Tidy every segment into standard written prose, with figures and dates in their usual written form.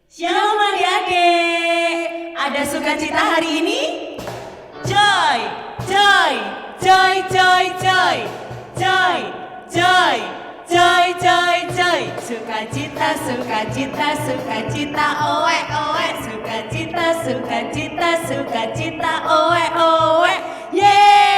Shalom adik-adik, ada sukacita hari ini? Joy, joy, joy, joy, joy, joy, joy, joy, joy, joy. Sukacita, sukacita, sukacita, oe, oe. Sukacita, sukacita, sukacita, oe, oe. Yeay!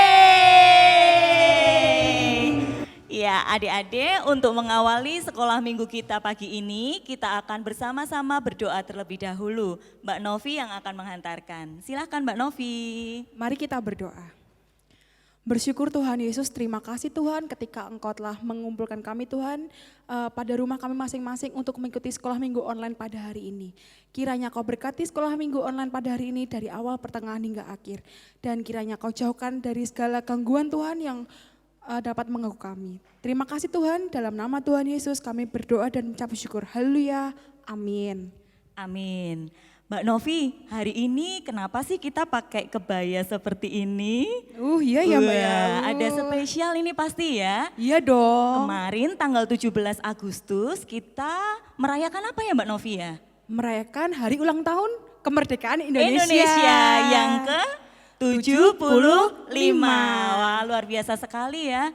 Ya adik-adik, untuk mengawali sekolah minggu kita pagi ini, kita akan bersama-sama berdoa terlebih dahulu. Mbak Novi yang akan menghantarkan. Silahkan Mbak Novi. Mari kita berdoa. Bersyukur Tuhan Yesus, terima kasih Tuhan ketika Engkau telah mengumpulkan kami Tuhan pada rumah kami masing-masing untuk mengikuti sekolah minggu online pada hari ini. Kiranya Kau berkati sekolah minggu online pada hari ini dari awal, pertengahan hingga akhir. Dan kiranya Kau jauhkan dari segala gangguan Tuhan yang dapat mengganggu kami. Terima kasih Tuhan, dalam nama Tuhan Yesus kami berdoa dan mengucap syukur. Haleluya, amin. Amin. Mbak Novi, hari ini kenapa sih kita pakai kebaya seperti ini? Iya ya Mbak ya. Ada spesial ini pasti ya. Iya dong. Kemarin tanggal 17 Agustus kita merayakan apa ya Mbak Novi ya? Merayakan hari ulang tahun kemerdekaan Indonesia. Indonesia yang ke 75. Wah, luar biasa sekali ya.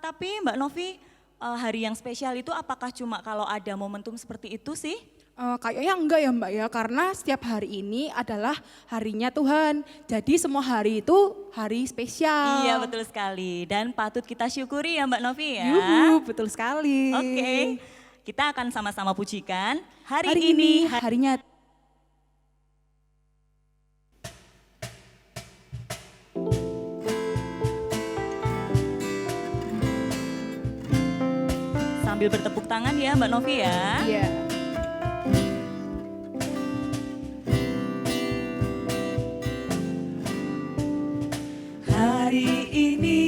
Tapi Mbak Novi, hari yang spesial itu apakah cuma kalau ada momentum seperti itu sih? Kayaknya enggak ya Mbak ya, karena setiap hari ini adalah harinya Tuhan. Jadi semua hari itu hari spesial. Iya betul sekali, dan patut kita syukuri ya Mbak Novi ya. Yuhu, betul sekali. Oke, kita akan sama-sama pujikan hari Hari ini. ini harinya Sambil bertepuk tangan ya Mbak Novi ya. Iya. Hari ini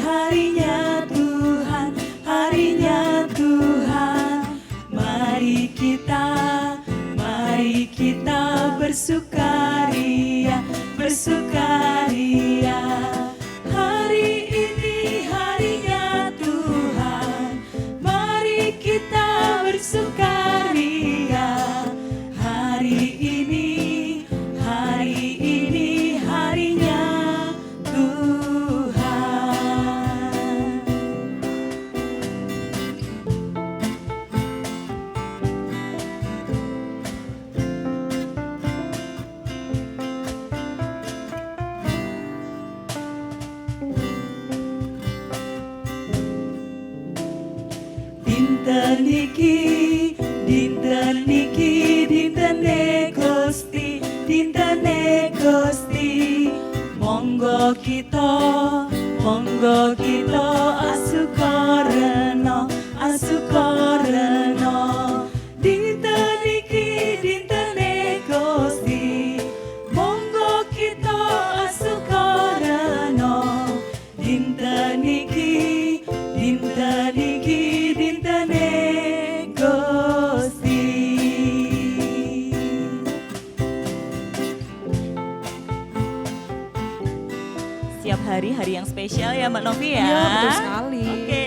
harinya Tuhan, harinya Tuhan. Mari kita bersukaria, bersukaria. Hari ini harinya Tuhan, mari kita bersukaria. Hari ini harinya Tuhan. Dinten niki, dinten niki, dintene Gusti, dintene Gusti. Monggo kita asukarena, asukarena. Dinten niki, dintene Gusti. Monggo kita asukarena. Dinten niki, dintene Gusti. Siap hari yang spesial ya Mbak Novi ya. Iya, betul sekali. Oke.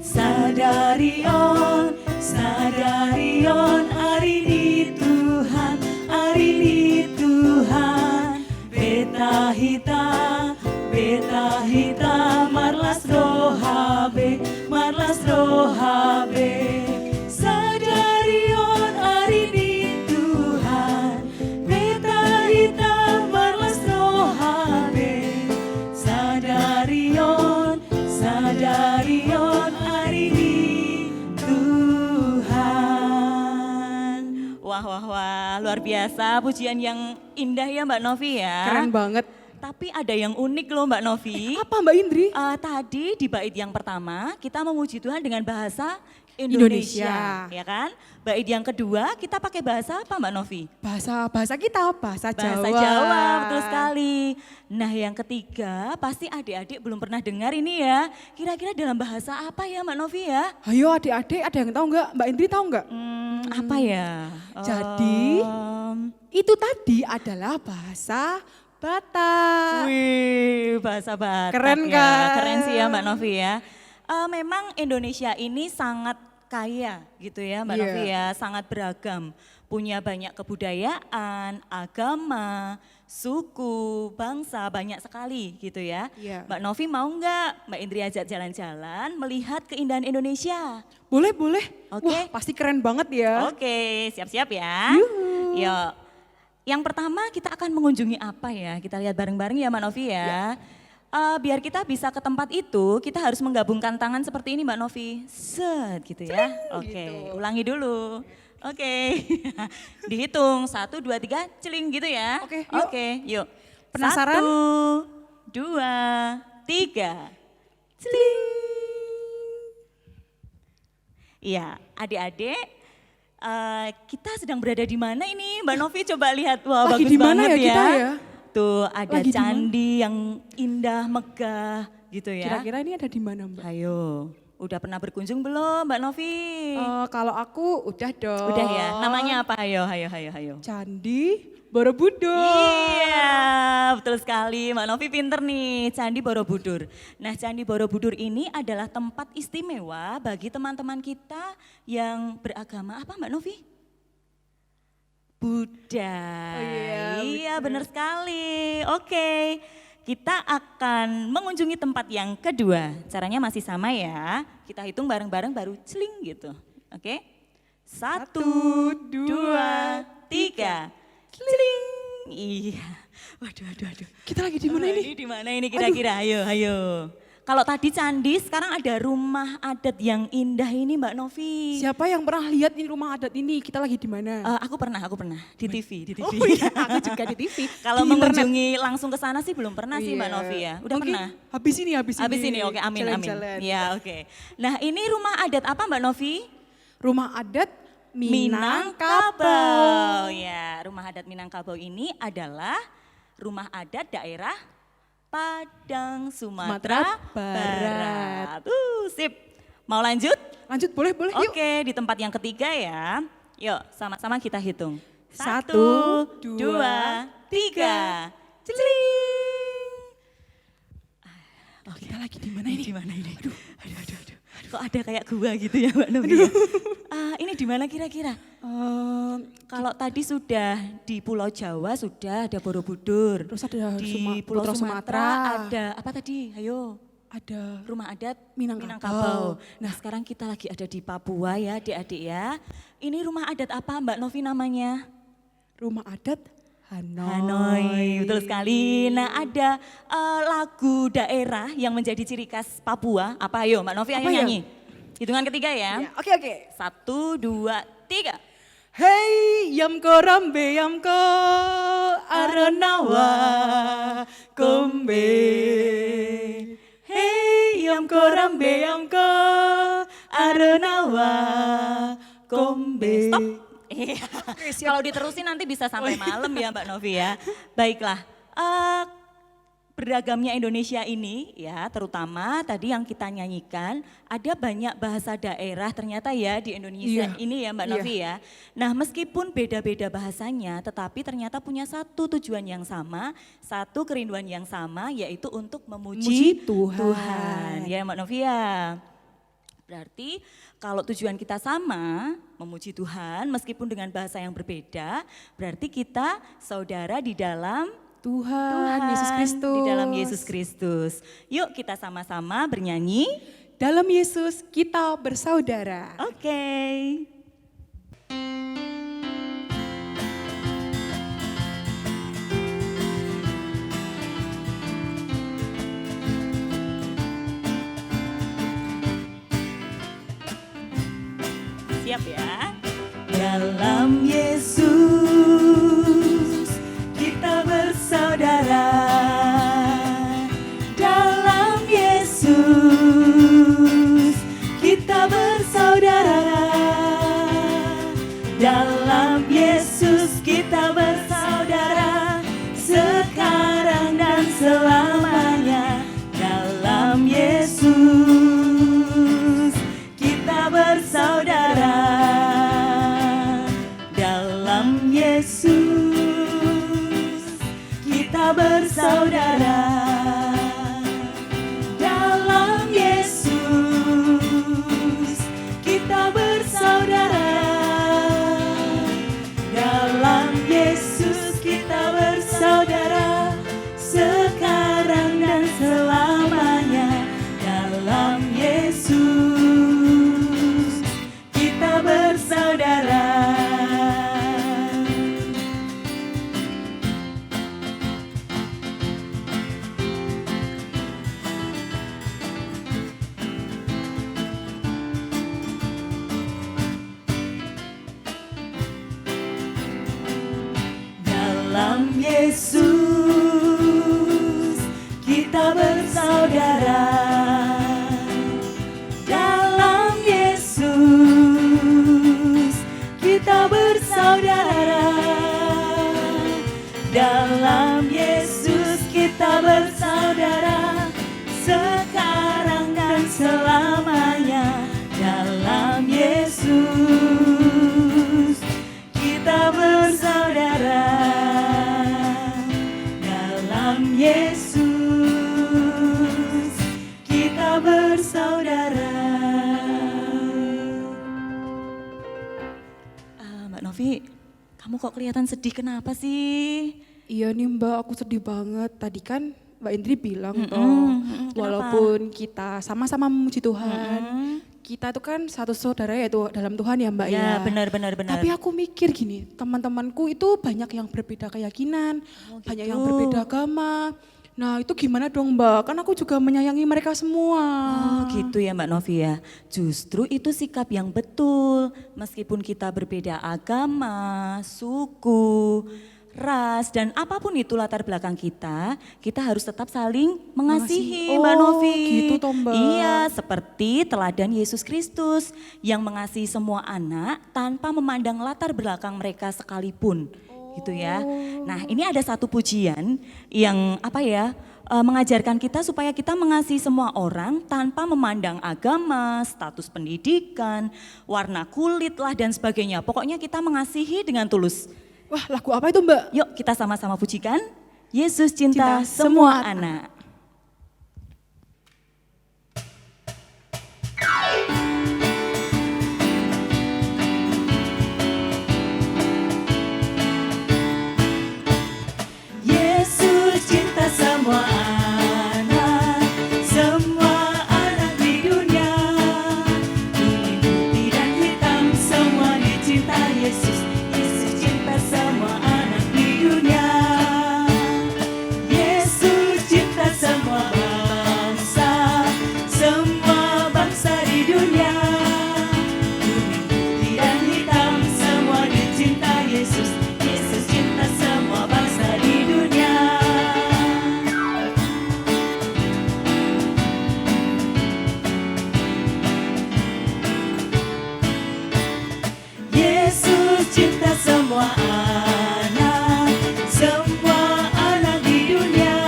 Sadarion, sadarion, hari ini Tuhan, hari ini Tuhan. Beta hita, marlas rohabe, marlas rohabe. Sadarion, hari ini Tuhan. Beta hita, marlas rohabe. Sadarion, sadarion, hari ini Tuhan. Wah, luar biasa, pujian yang indah ya Mbak Novi ya. Keren banget. Tapi ada yang unik loh Mbak Novi. Apa Mbak Indri? Tadi di bait yang pertama kita memuji Tuhan dengan bahasa Indonesia, ya kan? Bait yang kedua kita pakai bahasa apa Mbak Novi? Bahasa kita, bahasa Jawa. Bahasa Jawa, betul sekali. Nah yang ketiga pasti adik-adik belum pernah dengar ini ya. Kira-kira dalam bahasa apa ya Mbak Novi ya? Ayo adik-adik, ada yang tahu nggak? Mbak Indri tahu nggak? Apa ya? Jadi itu tadi adalah bahasa Batak. Wih, bahasa Batak. Keren ya. kan? Keren sih ya Mbak Novi ya. Memang Indonesia ini sangat kaya gitu ya Mbak Iya. Novi ya, sangat beragam. Punya banyak kebudayaan, agama, suku, bangsa, banyak sekali gitu ya. Iya. Mbak Novi mau nggak Mbak Indri ajak jalan-jalan melihat keindahan Indonesia? Boleh, boleh. Oke. Wah, pasti keren banget ya. Oke, siap-siap ya. Yuk. Yang pertama kita akan mengunjungi apa ya? Kita lihat bareng-bareng ya Mbak Novi ya. Biar kita bisa ke tempat itu, kita harus menggabungkan tangan seperti ini Mbak Novi. Set gitu ya. Oke, ulangi dulu. Oke, dihitung 1, 2, 3, celing gitu ya. Oke, yuk. Oke, yuk. Penasaran? 1, 2, 3, celing. Iya, adik-adik, kita sedang berada di mana ini? Mbak Novi coba lihat, wah Lagi bagus di mana banget ya kita ya? Tuh ada Lagi di mana? candi yang indah, megah gitu ya. Kira-kira ini ada di mana, Mbak? Ayo, udah pernah berkunjung belum Mbak Novi? Kalau aku udah dong. Udah ya, namanya apa? Ayo. Candi Borobudur. Iya, betul sekali. Mbak Novi pinter nih, Candi Borobudur. Nah, Candi Borobudur ini adalah tempat istimewa bagi teman-teman kita yang beragama apa Mbak Novi? Buddha. Oh iya, benar sekali. Oke, kita akan mengunjungi tempat yang kedua. Caranya masih sama ya. Kita hitung bareng-bareng baru celing gitu. Oke, 1, 2, 3. Celing. Iya. Waduh. Kita lagi di mana ini? Di mana ini kira-kira? Ayo. Kalau tadi candi, sekarang ada rumah adat yang indah ini Mbak Novi. Siapa yang pernah lihat ini rumah adat ini? Kita lagi di mana? Aku pernah di TV. Oh iya, aku juga di TV. Kalau Di internet. mengunjungi langsung ke sana sih belum pernah sih Mbak Iya. Novi ya. Udah Mungkin pernah? Habis ini. Habis ini, oke, amin. Jalan-jalan. Iya, oke. Nah ini rumah adat apa Mbak Novi? Rumah adat Minangkabau. Ya, rumah adat Minangkabau ini adalah rumah adat daerah Padang Sumatera Sumatera Barat. Sip. Mau lanjut? Lanjut, boleh, yuk. Oke, di tempat yang ketiga ya. Yuk, sama-sama kita hitung. 1, 2, 3. Celing. Kita lagi di mana ini? Di mana ini? Aduh. Kok ada kayak gua gitu ya Mbak Novi? Ini di mana kira-kira? Kalau tadi sudah di Pulau Jawa sudah ada Borobudur. Terus ada di Pulau Pulau Sumatera Sumatera. ada apa tadi? Ayo. Ada Rumah adat Minangkabau. Nah sekarang kita lagi ada di Papua ya adik-adik ya. Ini rumah adat apa Mbak Novi namanya? rumah adat Hanoi. Hanoi, betul sekali. Nah ada lagu daerah yang menjadi ciri khas Papua. Apa ayo Mbak Novi ayo Apa ya? nyanyi. Hitungan ketiga ya. Ya, oke. 1, 2, 3. Hey yamko rambe yamko arenawa kombe. Hey yamko rambe yamko arenawa kombe. Stop. Kalau diterusin nanti bisa sampai malam ya Mbak Novi ya. Baiklah, beragamnya Indonesia ini ya terutama tadi yang kita nyanyikan ada banyak bahasa daerah ternyata ya di Indonesia Iya. ini ya Mbak Novi ya. Nah meskipun beda-beda bahasanya tetapi ternyata punya satu tujuan yang sama, satu kerinduan yang sama yaitu untuk memuji Memuji Tuhan. Ya Mbak Novi ya. Berarti kalau tujuan kita sama, memuji Tuhan meskipun dengan bahasa yang berbeda, berarti kita saudara di dalam Tuhan Yesus Kristus. Di dalam Yesus Kristus. Yuk kita sama-sama bernyanyi. Dalam Yesus kita bersaudara. Oke. Siap ya. Dalam Yesus kita bersaudara. Dalam Yesus kita bersaudara. Dalam Yesus kita bersaudara. Sekarang dan selamanya. Dalam Yesus kita bersaudara. Dalam Yesus kita bersaudara. Yesus, kita bersaudara. Mbak Novi, kamu kok kelihatan sedih, kenapa sih? Iya nih Mbak, aku sedih banget. Tadi kan Mbak Indri bilang toh, walaupun kita sama-sama memuji Tuhan, kita itu kan satu saudara yaitu dalam Tuhan ya Mbak Ya, ya. benar. Tapi aku mikir gini, teman-temanku itu banyak yang berbeda keyakinan, banyak yang berbeda agama. Nah itu gimana dong Mbak, kan aku juga menyayangi mereka semua. Oh gitu ya Mbak Novi ya. Justru itu sikap yang betul. Meskipun kita berbeda agama, suku, ras, dan apapun itu latar belakang kita harus tetap saling mengasihi Mengasihi. Mbak Oh, Novi. gitu toh, Mbak. Iya, seperti teladan Yesus Kristus yang mengasihi semua anak tanpa memandang latar belakang mereka sekalipun. Gitu ya. Nah, ini ada satu pujian yang mengajarkan kita supaya kita mengasihi semua orang tanpa memandang agama, status pendidikan, warna kulit lah dan sebagainya. Pokoknya kita mengasihi dengan tulus. Wah lagu apa itu Mbak? Yuk kita sama-sama pujikan. Yesus cinta Cinta semua semua anak. Yesus cinta semua anak di dunia. Kuning, putih dan hitam semua dicinta Yesus. Yesus cinta semua anak di dunia. Yesus cinta semua bangsa di dunia. Kuning, putih dan hitam semua dicinta Yesus. Yesus cinta semua bangsa di dunia. Yesus cinta semua anak di dunia.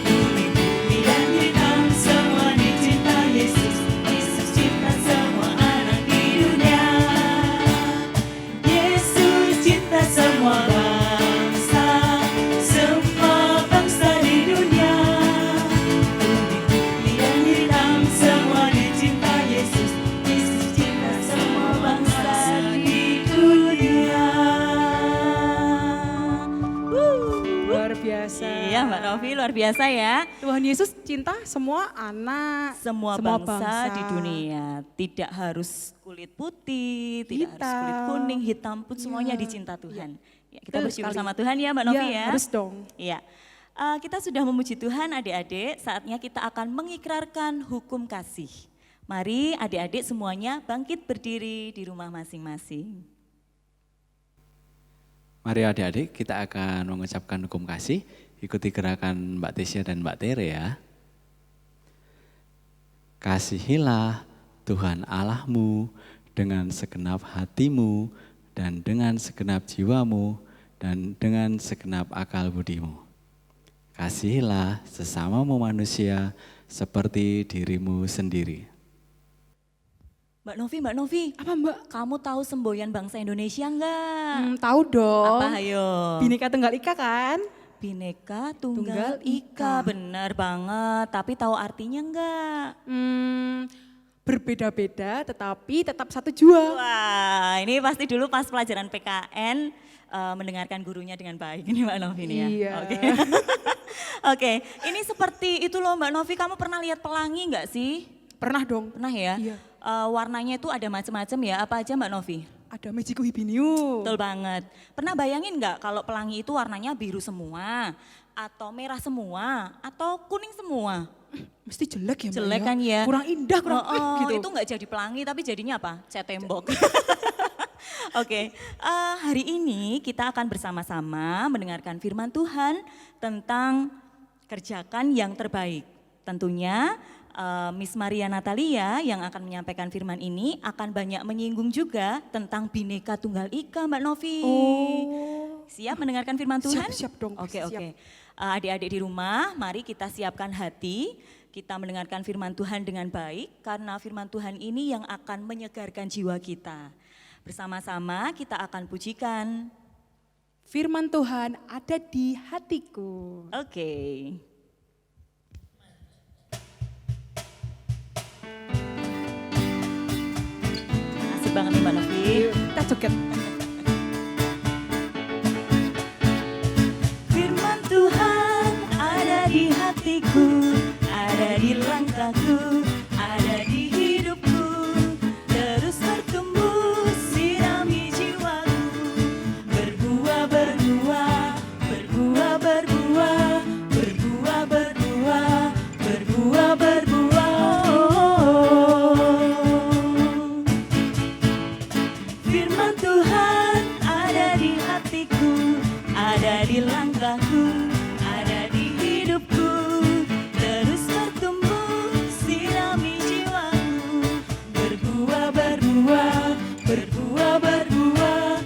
Kuning, putih dan hitam semua dicinta Yesus. Yesus cinta semua anak di dunia. Yesus cinta semua bangsa di dunia. Kuning, putih dan hitam semua dicinta Yesus. Yesus cinta semua bangsa di dunia. Luar biasa. Iya Mbak Novi, luar biasa ya. Tuhan Yesus cinta semua anak, Semua bangsa di dunia, tidak harus kulit putih, tidak harus kulit Hitam. kuning, hitam pun semuanya Iya. dicinta Tuhan. Ya, kita Betul bersyukur sekali. sama Tuhan ya Mbak Novi Iya, ya. harus dong. Iya. Kita sudah memuji Tuhan adik-adik, saatnya kita akan mengikrarkan hukum kasih. Mari adik-adik semuanya bangkit berdiri di rumah masing-masing. Mari adik-adik kita akan mengucapkan hukum kasih, ikuti gerakan Mbak Tisha dan Mbak Tere ya. Kasihilah Tuhan Allahmu dengan segenap hatimu dan dengan segenap jiwamu dan dengan segenap akal budimu. Kasihilah sesamamu manusia seperti dirimu sendiri. Mbak Novi, Apa Mbak? kamu tahu semboyan bangsa Indonesia enggak? Tahu dong. Apa ayo? Bhinneka Tunggal Ika kan? Bhinneka Tunggal Tunggal Ika, Ika. benar banget. Tapi tahu artinya enggak? Berbeda-beda tetapi tetap satu jua. Wah, ini pasti dulu pas pelajaran PKN mendengarkan gurunya dengan baik ini Mbak Novi nih ya. Iya. Oke. Oke, ini seperti itu loh Mbak Novi, kamu pernah lihat pelangi enggak sih? Pernah dong. Pernah ya? Iya. Warnanya itu ada macam-macam ya, apa aja Mbak Novi? Ada Mejiku Hibiniu. Betul banget. Pernah bayangin nggak kalau pelangi itu warnanya biru semua, atau merah semua, atau kuning semua? Mesti jelek ya Mbak Jelek kan ya? Kurang indah, kurang gitu. Itu nggak jadi pelangi tapi jadinya apa? Cat tembok. Oke, hari ini kita akan bersama-sama mendengarkan firman Tuhan tentang kerjakan yang terbaik. Tentunya Miss Maria Natalia yang akan menyampaikan firman ini akan banyak menyinggung juga tentang Bhinneka Tunggal Ika Mbak Novi. Oh. Siap mendengarkan firman Tuhan? Siap dong. Oke, siap. oke. Adik-adik di rumah, mari kita siapkan hati, kita mendengarkan firman Tuhan dengan baik, karena firman Tuhan ini yang akan menyegarkan jiwa kita. Bersama-sama kita akan pujikan Firman Tuhan ada di hatiku. Oke. Asik banget nih Mbak Novi. Kita joget. Firman Tuhan ada di hatiku, ada di langkahku, ada di hidupku, terus bertumbuh, sirami jiwaku, berbuah, berbuah, berbuah, berbuah, berbuah, berbuah, berbuah, berbuah. Firman Tuhan ada di hatiku, ada di langkahku, ada di hidupku, terus bertumbuh, sirami jiwaku, berbuah, berbuah, berbuah, berbuah,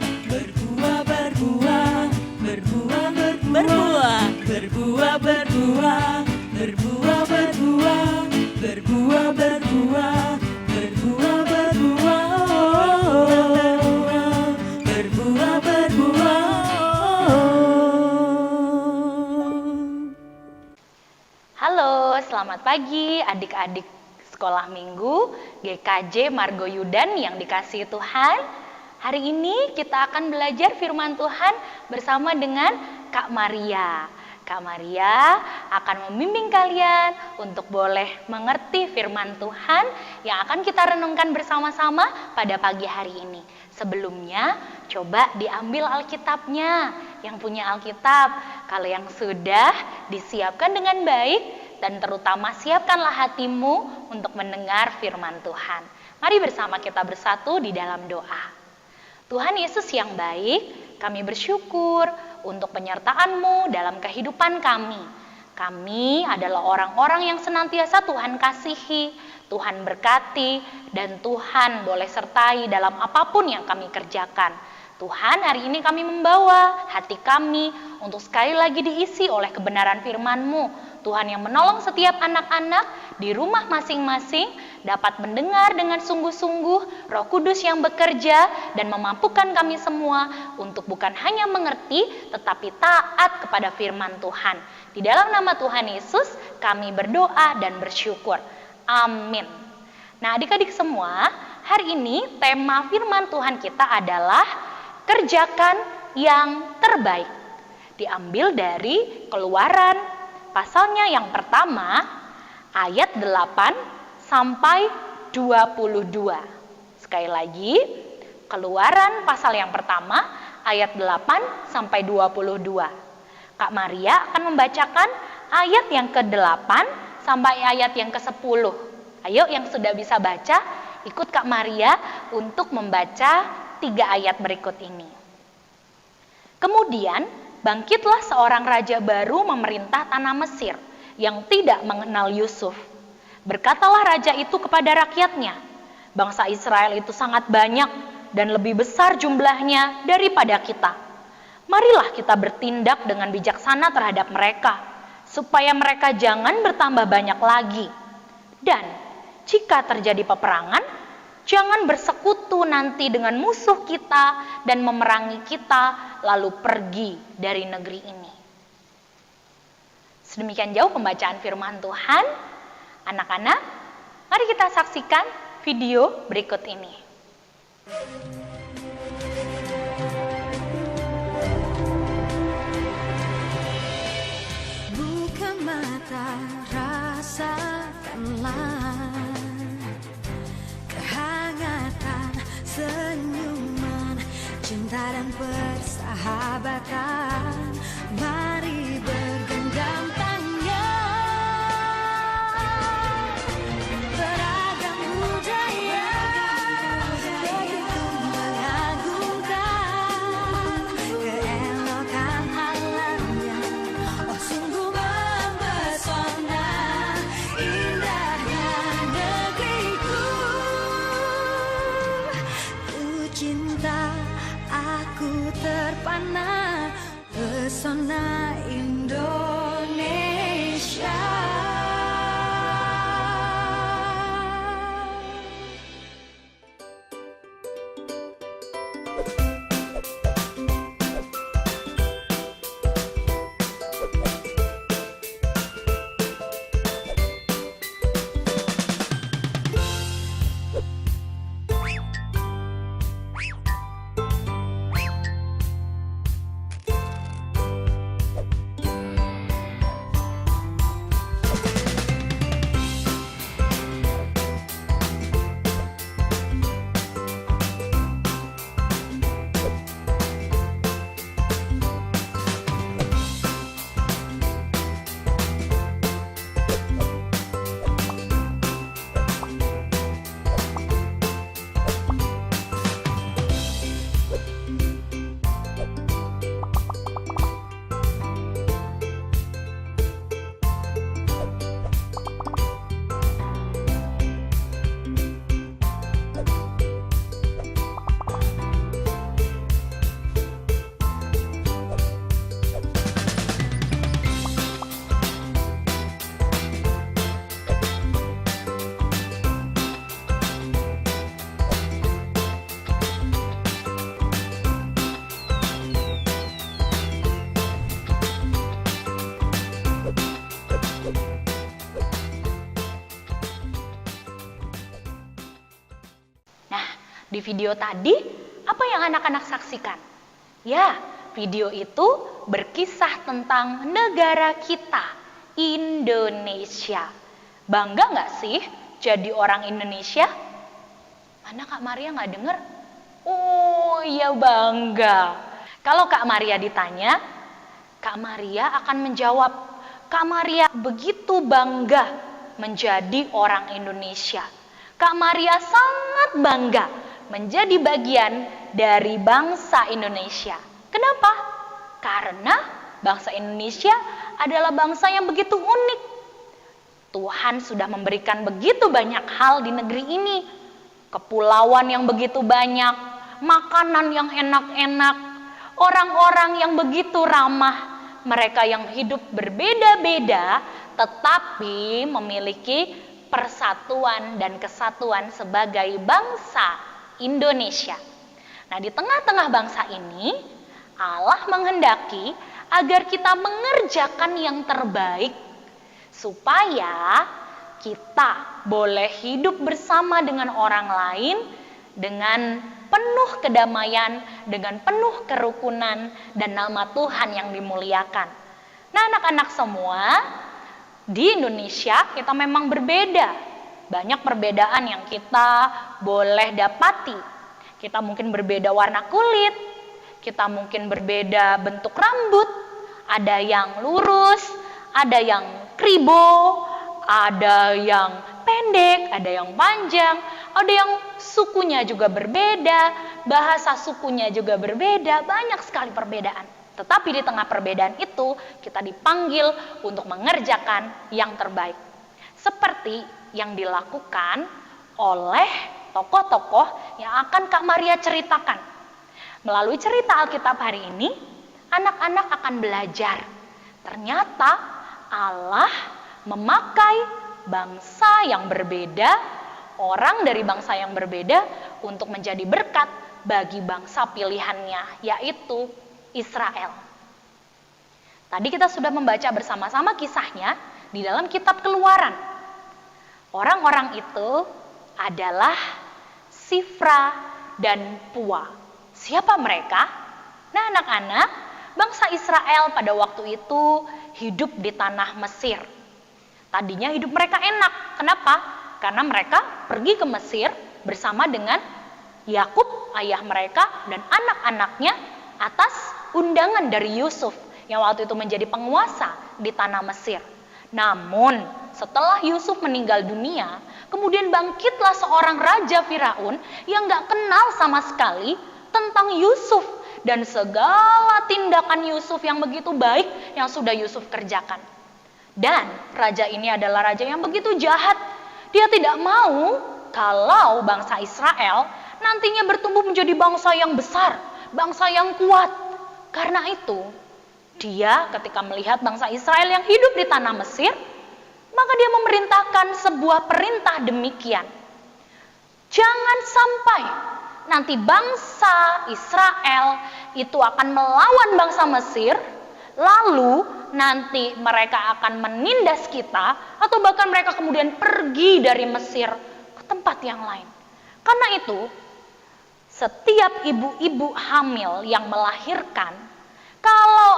berbuah, berbuah, berbuah, berbuah, berbuah, berbuah, berbuah, berbuah, berbuah, berbuah, berbuah, berbuah, berbuah, berbuah. Halo, selamat pagi adik-adik sekolah minggu GKJ Margo Yudan yang dikasihi Tuhan. Hari ini kita akan belajar firman Tuhan bersama dengan Kak Maria. Kak Maria akan membimbing kalian untuk boleh mengerti firman Tuhan yang akan kita renungkan bersama-sama pada pagi hari ini. Sebelumnya, coba diambil Alkitabnya. Yang punya Alkitab, kalau yang sudah disiapkan dengan baik, dan terutama siapkanlah hatimu untuk mendengar firman Tuhan. Mari bersama kita bersatu di dalam doa. Tuhan Yesus yang baik, kami bersyukur untuk penyertaan-Mu dalam kehidupan kami. Kami adalah orang-orang yang senantiasa Tuhan kasihi, Tuhan berkati, dan Tuhan boleh sertai dalam apapun yang kami kerjakan. Tuhan, hari ini kami membawa hati kami untuk sekali lagi diisi oleh kebenaran firman-Mu. Tuhan yang menolong setiap anak-anak di rumah masing-masing dapat mendengar dengan sungguh-sungguh Roh Kudus yang bekerja dan memampukan kami semua untuk bukan hanya mengerti tetapi taat kepada firman Tuhan. Di dalam nama Tuhan Yesus kami berdoa dan bersyukur. Amin. Nah, adik-adik semua, hari ini tema firman Tuhan kita adalah kerjakan yang terbaik. Diambil dari Keluaran pasalnya yang pertama ayat 8 sampai 22. Sekali lagi, Keluaran pasal yang pertama ayat 8 sampai 22. Kak Maria akan membacakan ayat yang ke-8 sampai ayat yang ke-10. Ayo yang sudah bisa baca, ikut Kak Maria untuk membaca 3 ayat berikut ini. Kemudian bangkitlah seorang raja baru memerintah tanah Mesir yang tidak mengenal Yusuf. Berkatalah raja itu kepada rakyatnya, bangsa Israel itu sangat banyak dan lebih besar jumlahnya daripada kita. Marilah kita bertindak dengan bijaksana terhadap mereka, supaya mereka jangan bertambah banyak lagi. Dan jika terjadi peperangan, jangan bersekutu nanti dengan musuh kita dan memerangi kita lalu pergi dari negeri ini. Sedemikian jauh pembacaan firman Tuhan. Anak-anak, mari kita saksikan video berikut ini. Buka mata, rasakanlah kehangatan, senyuman, cinta dan persahabatan. Mari bergenggam tangan, beragam budaya begitu mengagumkan keelokan alamnya. Oh sungguh mempesona, indahnya negeriku. Ku cinta, aku terpana, pesona Di video tadi, apa yang anak-anak saksikan? Ya, video itu berkisah tentang negara kita, Indonesia. Bangga nggak sih jadi orang Indonesia? Mana Kak Maria nggak dengar? Oh iya bangga. Kalau Kak Maria ditanya, Kak Maria akan menjawab, Kak Maria begitu bangga menjadi orang Indonesia. Kak Maria sangat bangga menjadi bagian dari bangsa Indonesia. Kenapa? Karena bangsa Indonesia adalah bangsa yang begitu unik. Tuhan sudah memberikan begitu banyak hal di negeri ini. Kepulauan yang begitu banyak, makanan yang enak-enak, orang-orang yang begitu ramah, mereka yang hidup berbeda-beda tetapi memiliki persatuan dan kesatuan sebagai bangsa Indonesia. Nah, di tengah-tengah bangsa ini, Allah menghendaki agar kita mengerjakan yang terbaik supaya kita boleh hidup bersama dengan orang lain dengan penuh kedamaian, dengan penuh kerukunan, dan nama Tuhan yang dimuliakan. Nah, anak-anak semua, di Indonesia kita memang berbeda. Banyak perbedaan yang kita boleh dapati. Kita mungkin berbeda warna kulit, kita mungkin berbeda bentuk rambut, ada yang lurus, ada yang kribo, ada yang pendek, ada yang panjang, ada yang sukunya juga berbeda, bahasa sukunya juga berbeda, banyak sekali perbedaan. Tetapi di tengah perbedaan itu, kita dipanggil untuk mengerjakan yang terbaik. Seperti yang dilakukan oleh tokoh-tokoh yang akan Kak Maria ceritakan. Melalui cerita Alkitab hari ini, anak-anak akan belajar. Ternyata Allah memakai bangsa yang berbeda, orang dari bangsa yang berbeda untuk menjadi berkat bagi bangsa pilihannya, yaitu Israel. Tadi kita sudah membaca bersama-sama kisahnya di dalam kitab Keluaran. Orang-orang itu adalah Sifra dan Pua. Siapa mereka? Nah, anak-anak, bangsa Israel pada waktu itu hidup di tanah Mesir. Tadinya hidup mereka enak. Kenapa? Karena mereka pergi ke Mesir bersama dengan Yakub, ayah mereka, dan anak-anaknya atas undangan dari Yusuf yang waktu itu menjadi penguasa di tanah Mesir. Namun, setelah Yusuf meninggal dunia, kemudian bangkitlah seorang raja Firaun yang gak kenal sama sekali tentang Yusuf dan segala tindakan Yusuf yang begitu baik yang sudah Yusuf kerjakan. Dan raja ini adalah raja yang begitu jahat. Dia tidak mau kalau bangsa Israel nantinya bertumbuh menjadi bangsa yang besar, bangsa yang kuat. Karena itu, dia ketika melihat bangsa Israel yang hidup di tanah Mesir, maka dia memerintahkan sebuah perintah demikian. Jangan sampai nanti bangsa Israel itu akan melawan bangsa Mesir, lalu nanti mereka akan menindas kita, atau bahkan mereka kemudian pergi dari Mesir ke tempat yang lain. Karena itu, setiap ibu-ibu hamil yang melahirkan, kalau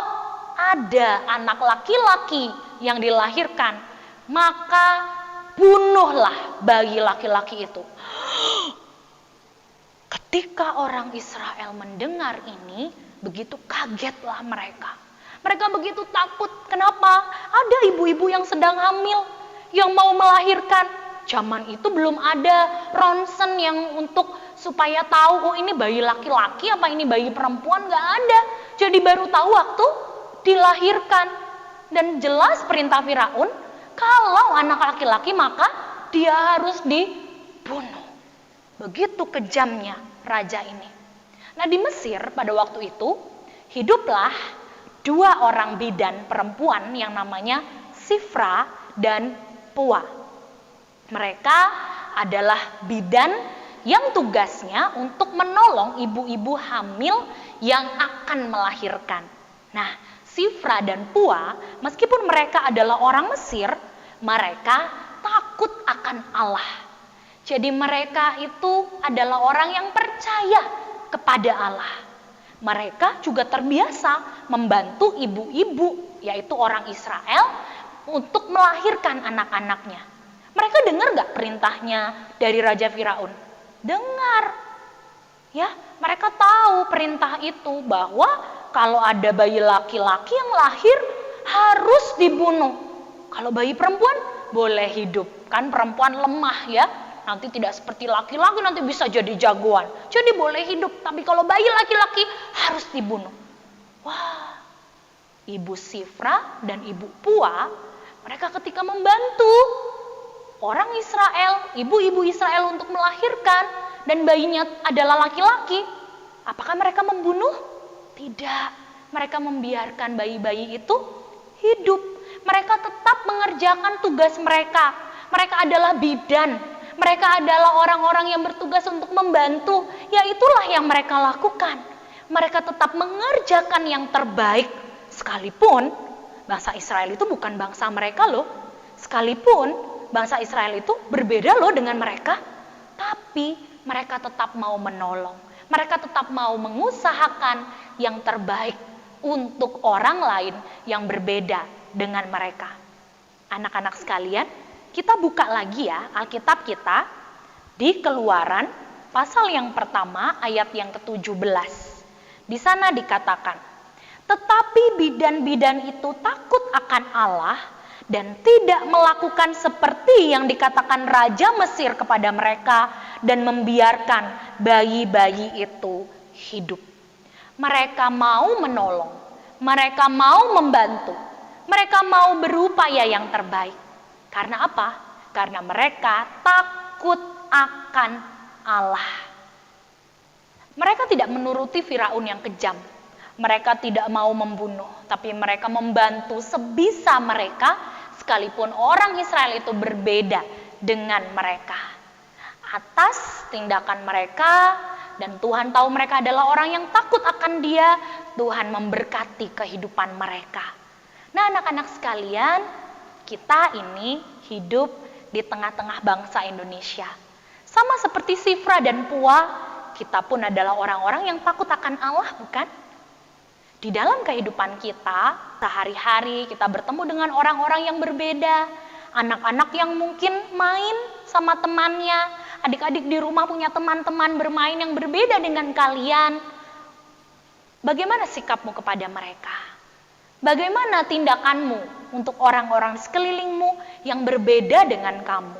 ada anak laki-laki yang dilahirkan, maka bunuhlah bayi laki-laki itu. Ketika orang Israel mendengar ini, begitu kagetlah mereka. Mereka begitu takut. Kenapa? Ada ibu-ibu yang sedang hamil, yang mau melahirkan. Zaman itu belum ada ronsen yang untuk supaya tahu, oh ini bayi laki-laki apa ini bayi perempuan, gak ada. Jadi baru tahu waktu dilahirkan. Dan jelas perintah Firaun, kalau anak laki-laki maka dia harus dibunuh. Begitu kejamnya raja ini. Nah, di Mesir pada waktu itu hiduplah dua orang bidan perempuan yang namanya Sifra dan Pua. Mereka adalah bidan yang tugasnya untuk menolong ibu-ibu hamil yang akan melahirkan. Nah, Sifra dan Pua, meskipun mereka adalah orang Mesir, mereka takut akan Allah. Jadi mereka itu adalah orang yang percaya kepada Allah. Mereka juga terbiasa membantu ibu-ibu, yaitu orang Israel, untuk melahirkan anak-anaknya. Mereka dengar gak perintahnya dari Raja Firaun? Dengar. Ya, mereka tahu perintah itu bahwa kalau ada bayi laki-laki yang lahir harus dibunuh. Kalau bayi perempuan boleh hidup. Kan perempuan lemah ya. Nanti tidak seperti laki-laki, nanti bisa jadi jagoan. Jadi boleh hidup, tapi kalau bayi laki-laki harus dibunuh. Wah, Ibu Sifra dan Ibu Pua, mereka ketika membantu orang Israel, ibu-ibu Israel untuk melahirkan, dan bayinya adalah laki-laki, apakah mereka membunuh? Tidak, mereka membiarkan bayi-bayi itu hidup. Mereka tetap mengerjakan tugas mereka. Mereka adalah bidan. Mereka adalah orang-orang yang bertugas untuk membantu. Ya itulah yang mereka lakukan. Mereka tetap mengerjakan yang terbaik. Sekalipun bangsa Israel itu bukan bangsa mereka loh. Sekalipun bangsa Israel itu berbeda loh dengan mereka. Tapi mereka tetap mau menolong. Mereka tetap mau mengusahakan yang terbaik untuk orang lain yang berbeda dengan mereka. Anak-anak sekalian, kita buka lagi ya Alkitab kita di Keluaran pasal yang pertama ayat yang ke-17. Di sana dikatakan, tetapi bidan-bidan itu takut akan Allah dan tidak melakukan seperti yang dikatakan Raja Mesir kepada mereka dan membiarkan bayi-bayi itu hidup. Mereka mau menolong, mereka mau membantu, mereka mau berupaya yang terbaik. Karena apa? Karena mereka takut akan Allah. Mereka tidak menuruti Firaun yang kejam. Mereka tidak mau membunuh, tapi mereka membantu sebisa mereka, sekalipun orang Israel itu berbeda dengan mereka. Atas tindakan mereka, dan Tuhan tahu mereka adalah orang yang takut akan Dia, Tuhan memberkati kehidupan mereka. Nah, anak-anak sekalian, kita ini hidup di tengah-tengah bangsa Indonesia. Sama seperti Sifra dan Pua, kita pun adalah orang-orang yang takut akan Allah, bukan? Di dalam kehidupan kita, sehari-hari kita bertemu dengan orang-orang yang berbeda. Anak-anak yang mungkin main sama temannya, adik-adik di rumah punya teman-teman bermain yang berbeda dengan kalian. Bagaimana sikapmu kepada mereka? Bagaimana tindakanmu untuk orang-orang di sekelilingmu yang berbeda dengan kamu?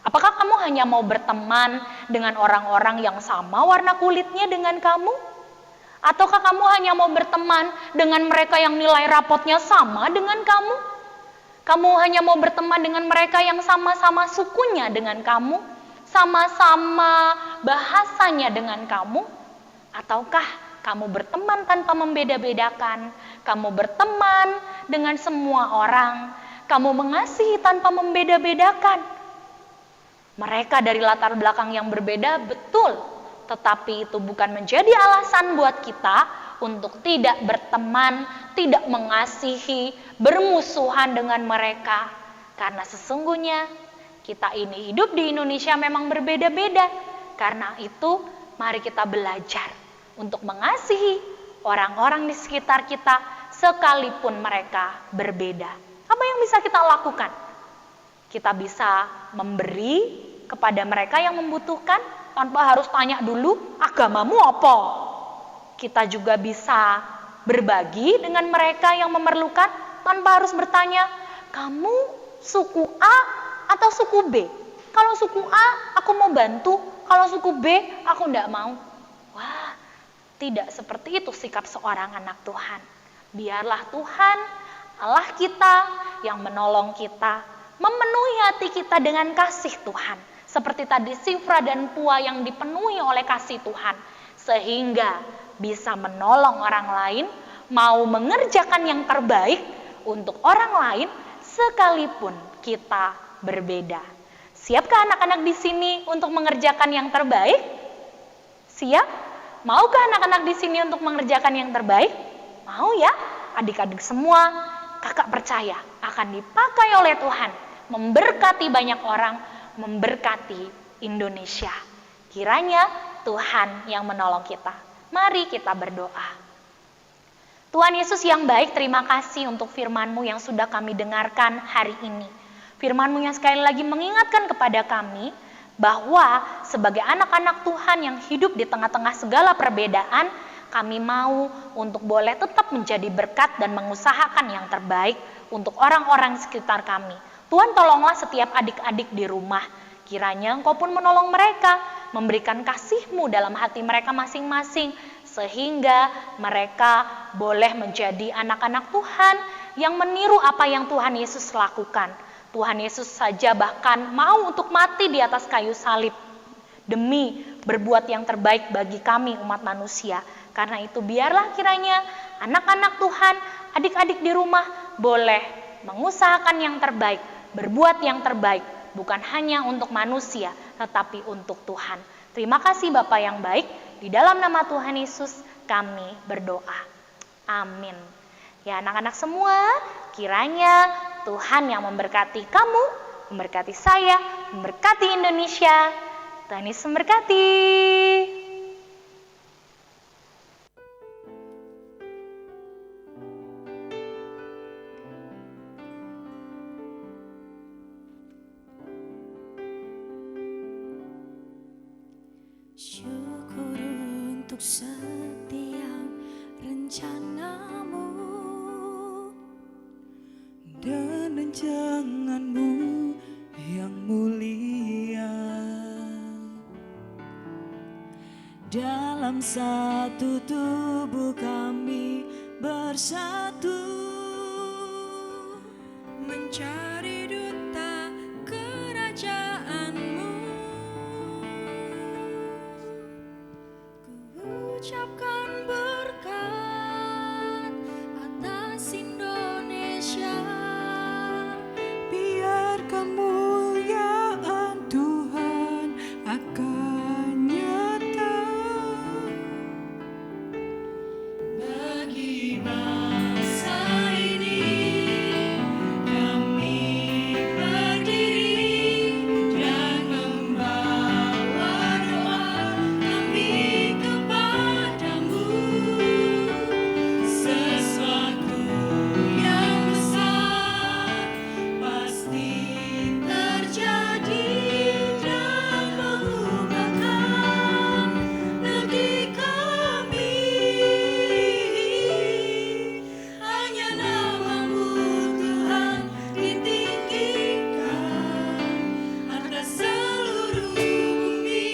Apakah kamu hanya mau berteman dengan orang-orang yang sama warna kulitnya dengan kamu? Ataukah kamu hanya mau berteman dengan mereka yang nilai rapotnya sama dengan kamu? Kamu hanya mau berteman dengan mereka yang sama-sama sukunya dengan kamu? Sama-sama bahasanya dengan kamu? Ataukah kamu berteman tanpa membeda-bedakan? Kamu berteman dengan semua orang? Kamu mengasihi tanpa membeda-bedakan? Mereka dari latar belakang yang berbeda, betul. Tetapi itu bukan menjadi alasan buat kita untuk tidak berteman, tidak mengasihi, bermusuhan dengan mereka. Karena sesungguhnya kita ini hidup di Indonesia memang berbeda-beda. Karena itu mari kita belajar untuk mengasihi orang-orang di sekitar kita sekalipun mereka berbeda. Apa yang bisa kita lakukan? Kita bisa memberi kepada mereka yang membutuhkan tanpa harus tanya dulu agamamu apa. Kita juga bisa berbagi dengan mereka yang memerlukan tanpa harus bertanya, kamu suku A atau suku B? Kalau suku A aku mau bantu, kalau suku B aku enggak mau. Wah, tidak seperti itu sikap seorang anak Tuhan. Biarlah Tuhan, Allah kita yang menolong kita, memenuhi hati kita dengan kasih Tuhan. Seperti tadi Sifra dan Pua yang dipenuhi oleh kasih Tuhan. Sehingga bisa menolong orang lain, mau mengerjakan yang terbaik untuk orang lain sekalipun kita berbeda. Siapkah anak-anak di sini untuk mengerjakan yang terbaik? Siap? Maukah anak-anak di sini untuk mengerjakan yang terbaik? Mau ya? Adik-adik semua, kakak percaya akan dipakai oleh Tuhan, memberkati banyak orang, memberkati Indonesia. Kiranya Tuhan yang menolong kita. Mari kita berdoa. Tuhan Yesus yang baik, terima kasih untuk firman-Mu yang sudah kami dengarkan hari ini. Firman-Mu yang sekali lagi mengingatkan kepada kami bahwa sebagai anak-anak Tuhan yang hidup di tengah-tengah segala perbedaan, kami mau untuk boleh tetap menjadi berkat dan mengusahakan yang terbaik untuk orang-orang sekitar kami. Tuhan, tolonglah setiap adik-adik di rumah. Kiranya Engkau pun menolong mereka, memberikan kasih-Mu dalam hati mereka masing-masing, sehingga mereka boleh menjadi anak-anak Tuhan yang meniru apa yang Tuhan Yesus lakukan. Tuhan Yesus saja bahkan mau untuk mati di atas kayu salib demi berbuat yang terbaik bagi kami umat manusia. Karena itu biarlah kiranya anak-anak Tuhan, adik-adik di rumah boleh mengusahakan yang terbaik, berbuat yang terbaik, bukan hanya untuk manusia, tetapi untuk Tuhan. Terima kasih Bapa yang baik, di dalam nama Tuhan Yesus kami berdoa. Amin. Ya anak-anak semua, kiranya Tuhan yang memberkati kamu, memberkati saya, memberkati Indonesia. Tuhan Yesus memberkati. Syukur untuk setiap rencanamu dan rancanganmu yang mulia. Dalam satu tubuh kami bersatu mencari duta kerajaanmu. Ku ucapkan berkat atas Indonesia. Biar kemuliaan Tuhan akan nyata bagi bangsa ini. Kami berdiri dan membawa doa kami kepadamu. Sesuatu yang besar pasti terjadi dan mengubahkan negeri kami. Hanya nama-Mu Tuhan ditinggikan atas seluruh bumi.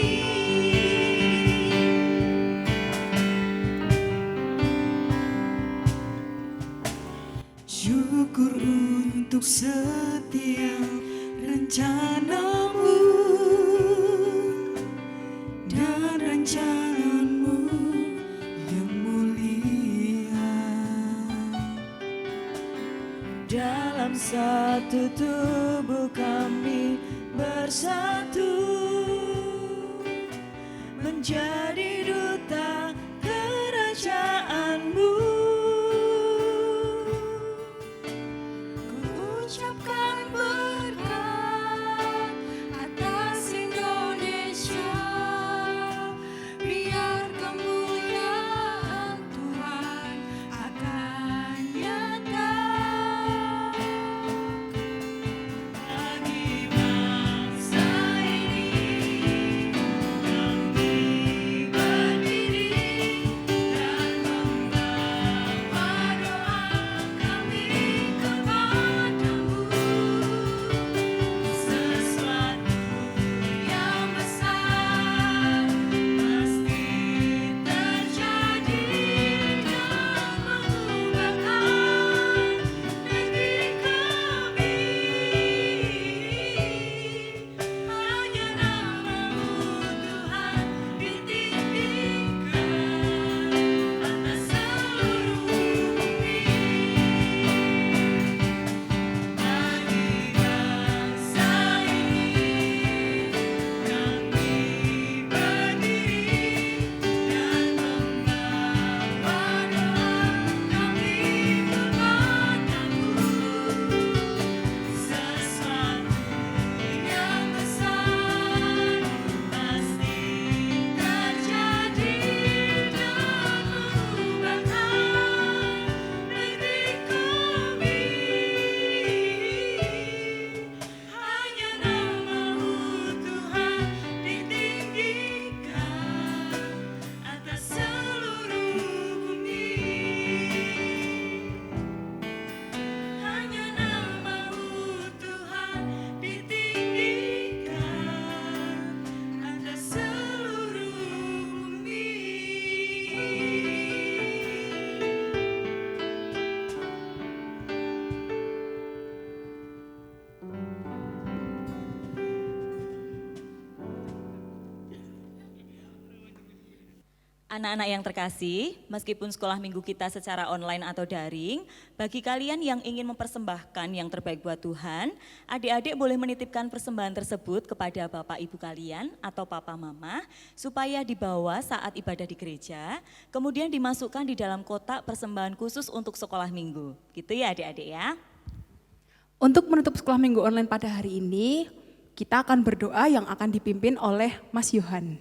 Syukur untuk setiap rencanamu dan rancanganmu yang mulia. Dalam satu tubuh kami bersatu menjadi duta kerajaanmu. Ku ucapkan berkat atas Indonesia. Biar kemuliaan Tuhan akan nyata bagi bangsa ini. Kami Anak-anak yang terkasih, meskipun sekolah minggu kita secara online atau daring, bagi kalian yang ingin mempersembahkan yang terbaik buat Tuhan, adik-adik boleh menitipkan persembahan tersebut kepada Bapak Ibu kalian atau Papa Mama, supaya dibawa saat ibadah di gereja, kemudian dimasukkan di dalam kotak persembahan khusus untuk sekolah minggu. Gitu ya adik-adik ya. Untuk menutup sekolah minggu online pada hari ini, kita akan berdoa yang akan dipimpin oleh Mas Yohan.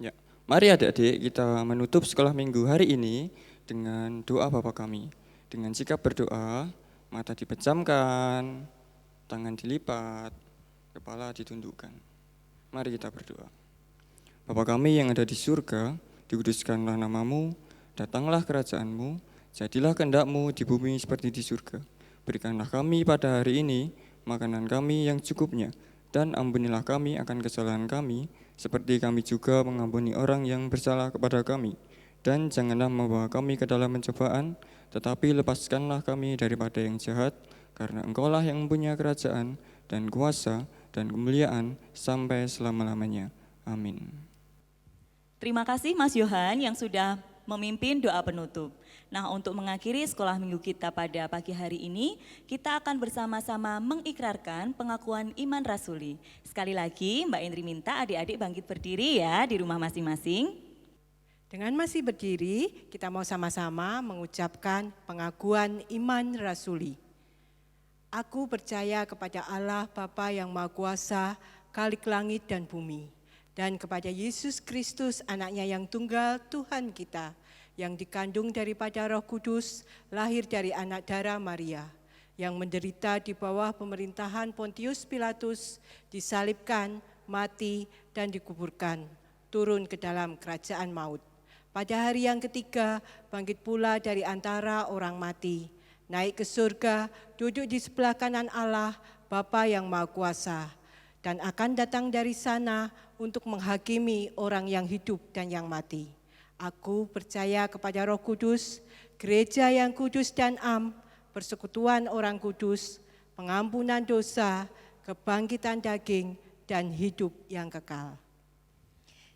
Ya, mari adik-adik kita menutup sekolah minggu hari ini dengan doa Bapa kami. Dengan sikap berdoa, mata dipejamkan, tangan dilipat, kepala ditundukkan. Mari kita berdoa. Bapa kami yang ada di surga, dikuduskanlah namamu, datanglah kerajaanmu, jadilah kehendak-mu di bumi seperti di surga. Berikanlah kami pada hari ini makanan kami yang cukupnya, dan ampunilah kami akan kesalahan kami, seperti kami juga mengampuni orang yang bersalah kepada kami. Dan janganlah membawa kami ke dalam pencobaan, tetapi lepaskanlah kami daripada yang jahat, karena Engkaulah yang mempunyai kerajaan dan kuasa dan kemuliaan sampai selama-lamanya. Amin. Terima kasih Mas Yohan yang sudah memimpin doa penutup. Nah, untuk mengakhiri sekolah minggu kita pada pagi hari ini, kita akan bersama-sama mengikrarkan pengakuan iman rasuli. Sekali lagi, Mbak Indri minta adik-adik bangkit berdiri ya di rumah masing-masing. Dengan masih berdiri, kita mau sama-sama mengucapkan pengakuan iman rasuli. Aku percaya kepada Allah Bapa yang Maha Kuasa, Khalik langit dan bumi, dan kepada Yesus Kristus anaknya yang tunggal Tuhan kita, yang dikandung daripada Roh Kudus, lahir dari anak darah Maria, yang menderita di bawah pemerintahan Pontius Pilatus, disalibkan, mati, dan dikuburkan, turun ke dalam kerajaan maut. Pada hari yang ketiga, bangkit pula dari antara orang mati, naik ke surga, duduk di sebelah kanan Allah, Bapa yang Maha Kuasa, dan akan datang dari sana untuk menghakimi orang yang hidup dan yang mati. Aku percaya kepada Roh Kudus, gereja yang kudus dan am, persekutuan orang kudus, pengampunan dosa, kebangkitan daging, dan hidup yang kekal.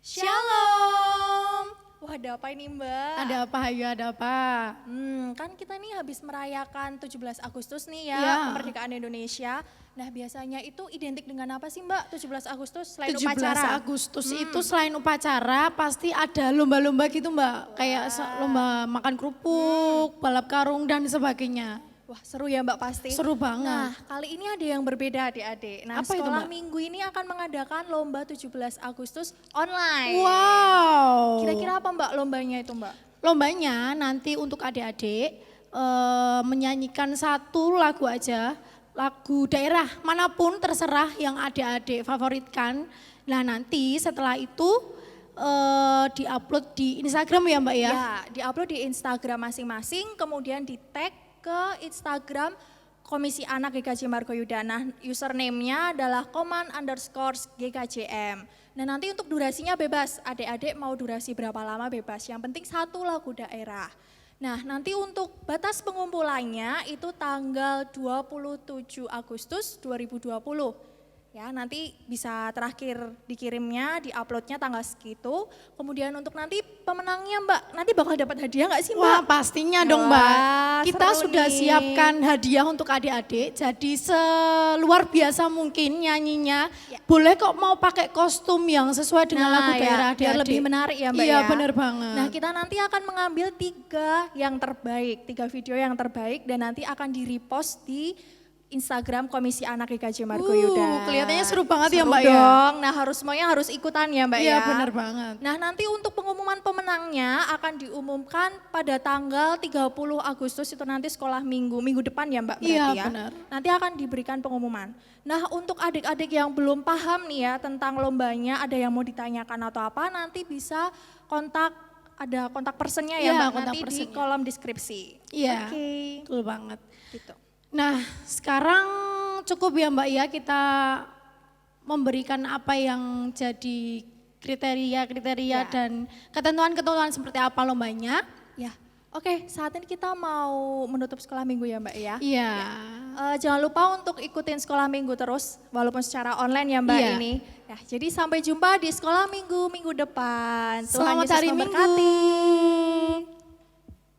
Shalom. Wah, ada apa ini Mbak? Ada apa Hayu, ada apa? Kan kita nih habis merayakan 17 Agustus nih ya, Ya. kemerdekaan Indonesia. Nah biasanya itu identik dengan apa sih Mbak 17 Agustus selain 17 upacara? Agustus itu selain upacara pasti ada lomba-lomba gitu Mbak. Kayak lomba makan kerupuk, balap karung dan sebagainya. Wah seru ya Mbak pasti. Seru banget. Nah kali ini ada yang berbeda adik-adik. Nah Apa itu, sekolah Mbak? minggu ini akan mengadakan lomba 17 Agustus online. Wow. Kira-kira apa Mbak lombanya itu Mbak? Lombanya nanti untuk adik-adik menyanyikan satu lagu aja. Lagu daerah manapun terserah yang adik-adik favoritkan. Nah nanti setelah itu diupload di Instagram ya Mbak ya? Ya, diupload di Instagram masing-masing, kemudian di tag ke Instagram Komisi Anak GKJ Margoyudana. Username-nya adalah @GKJM. Nah nanti untuk durasinya bebas, adik-adik mau durasi berapa lama bebas, yang penting satu lagu daerah. Nah nanti untuk batas pengumpulannya itu tanggal 27 Agustus 2020. Ya nanti bisa terakhir dikirimnya, diuploadnya tanggal segitu. Kemudian untuk nanti pemenangnya Mbak, nanti bakal dapat hadiah nggak sih Mbak? Wah pastinya dong Mbak. Wah, Kita seru sudah nih. siapkan hadiah untuk adik-adik. Jadi seluar biasa mungkin nyanyinya. Ya. Boleh kok mau pakai kostum yang sesuai dengan lagu daerah biar adik-adik. lebih menarik ya Mbak Iya ya. benar banget. Nah kita nanti akan mengambil 3 yang terbaik, 3 video yang terbaik dan nanti akan di-repost di Instagram Komisi Anak GKJ Margoyuda. Kelihatannya seru banget ya Seru Mbak ya. dong. Nah semuanya harus ikutan ya Mbak Iya ya. benar banget. Nah nanti untuk pengumuman pemenangnya akan diumumkan pada tanggal 30 Agustus itu nanti sekolah minggu depan ya Mbak berarti Iya, ya. benar. Nanti akan diberikan pengumuman. Nah untuk adik-adik yang belum paham nih ya tentang lombanya, ada yang mau ditanyakan atau apa, nanti bisa kontak, ada kontak personnya ya Iya, Mbak kontak nanti di personnya. kolom deskripsi. Iya, Oke. betul banget. Gitu. Nah sekarang cukup ya Mbak ya kita memberikan apa yang jadi kriteria-kriteria Ya. dan ketentuan-ketentuan seperti apa lombanya. Ya, oke saat ini kita mau menutup sekolah minggu ya Mbak ya. Iya. Jangan lupa untuk ikutin sekolah minggu terus, walaupun secara online ya Mbak Iya. ini. Ya, jadi sampai jumpa di sekolah minggu depan. Tuhan Selamat Yesus hari memberkati. Minggu.